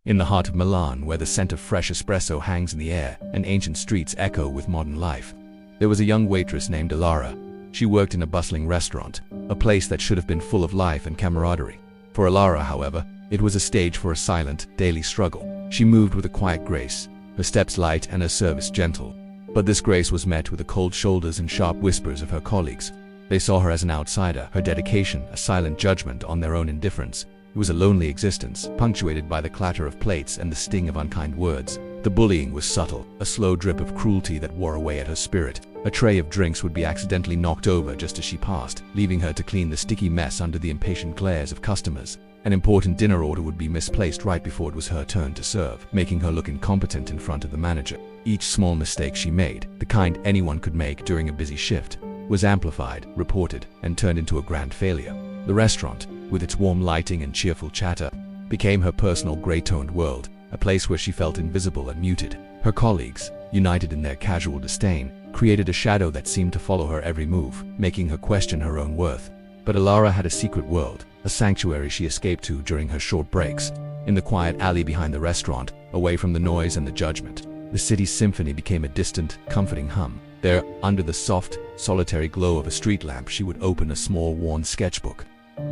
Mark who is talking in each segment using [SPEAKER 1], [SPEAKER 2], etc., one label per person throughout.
[SPEAKER 1] In the heart of Milan, where the scent of fresh espresso hangs in the air and ancient streets echo with modern life, there was a young waitress named Alara. She worked in a bustling restaurant, a place that should have been full of life and camaraderie. For Alara, however, it was a stage for a silent, daily struggle. She moved with a quiet grace, her steps light and her service gentle. But this grace was met with the cold shoulders and sharp whispers of her colleagues. They saw her as an outsider, her dedication a silent judgment on their own indifference. It was a lonely existence, punctuated by the clatter of plates and the sting of unkind words. The bullying was subtle, a slow drip of cruelty that wore away at her spirit. A tray of drinks would be accidentally knocked over just as she passed, leaving her to clean the sticky mess under the impatient glares of customers. An important dinner order would be misplaced right before it was her turn to serve, making her look incompetent in front of the manager. Each small mistake she made, the kind anyone could make during a busy shift, was amplified, reported, and turned into a grand failure. The restaurant, with its warm lighting and cheerful chatter, became her personal gray-toned world, a place where she felt invisible and muted. Her colleagues, united in their casual disdain, created a shadow that seemed to follow her every move, making her question her own worth. But Alara had a secret world, a sanctuary she escaped to during her short breaks. In the quiet alley behind the restaurant, away from the noise and the judgment, the city's symphony became a distant, comforting hum. There, under the soft, solitary glow of a street lamp, she would open a small, worn sketchbook.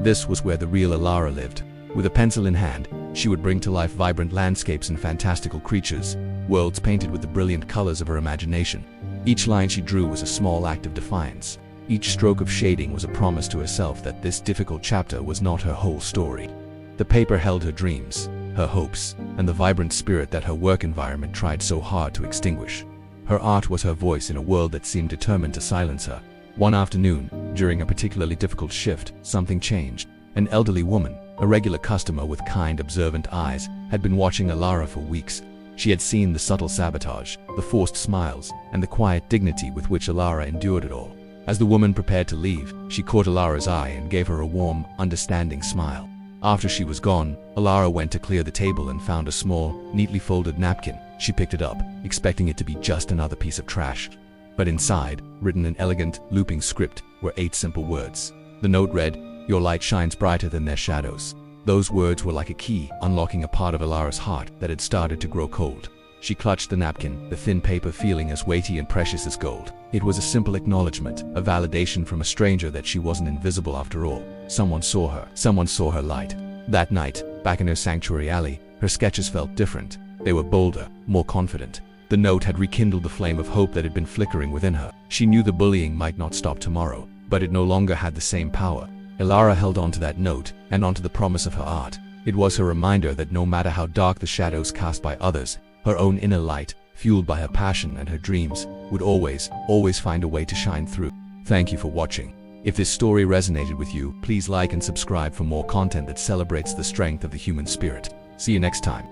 [SPEAKER 1] This was where the real Alara lived. With a pencil in hand, she would bring to life vibrant landscapes and fantastical creatures, worlds painted with the brilliant colors of her imagination. Each line she drew was a small act of defiance. Each stroke of shading was a promise to herself that this difficult chapter was not her whole story. The paper held her dreams, her hopes, and the vibrant spirit that her work environment tried so hard to extinguish. Her art was her voice in a world that seemed determined to silence her. One afternoon, during a particularly difficult shift, something changed. An elderly woman, a regular customer with kind, observant eyes, had been watching Alara for weeks. She had seen the subtle sabotage, the forced smiles, and the quiet dignity with which Alara endured it all. As the woman prepared to leave, she caught Alara's eye and gave her a warm, understanding smile. After she was gone, Alara went to clear the table and found a small, neatly folded napkin. She picked it up, expecting it to be just another piece of trash. But inside, written in elegant, looping script, were 8 simple words. The note read, "Your light shines brighter than their shadows." Those words were like a key, unlocking a part of Alara's heart that had started to grow cold. She clutched the napkin, the thin paper feeling as weighty and precious as gold. It was a simple acknowledgement, a validation from a stranger that she wasn't invisible after all. Someone saw her. Someone saw her light. That night, back in her sanctuary alley, her sketches felt different. They were bolder, more confident. The note had rekindled the flame of hope that had been flickering within her. She knew the bullying might not stop tomorrow, but it no longer had the same power. Alara held on to that note, and onto the promise of her art. It was her reminder that no matter how dark the shadows cast by others, her own inner light, fueled by her passion and her dreams, would always find a way to shine through. Thank you for watching. If this story resonated with you, please like and subscribe for more content that celebrates the strength of the human spirit. See you next time.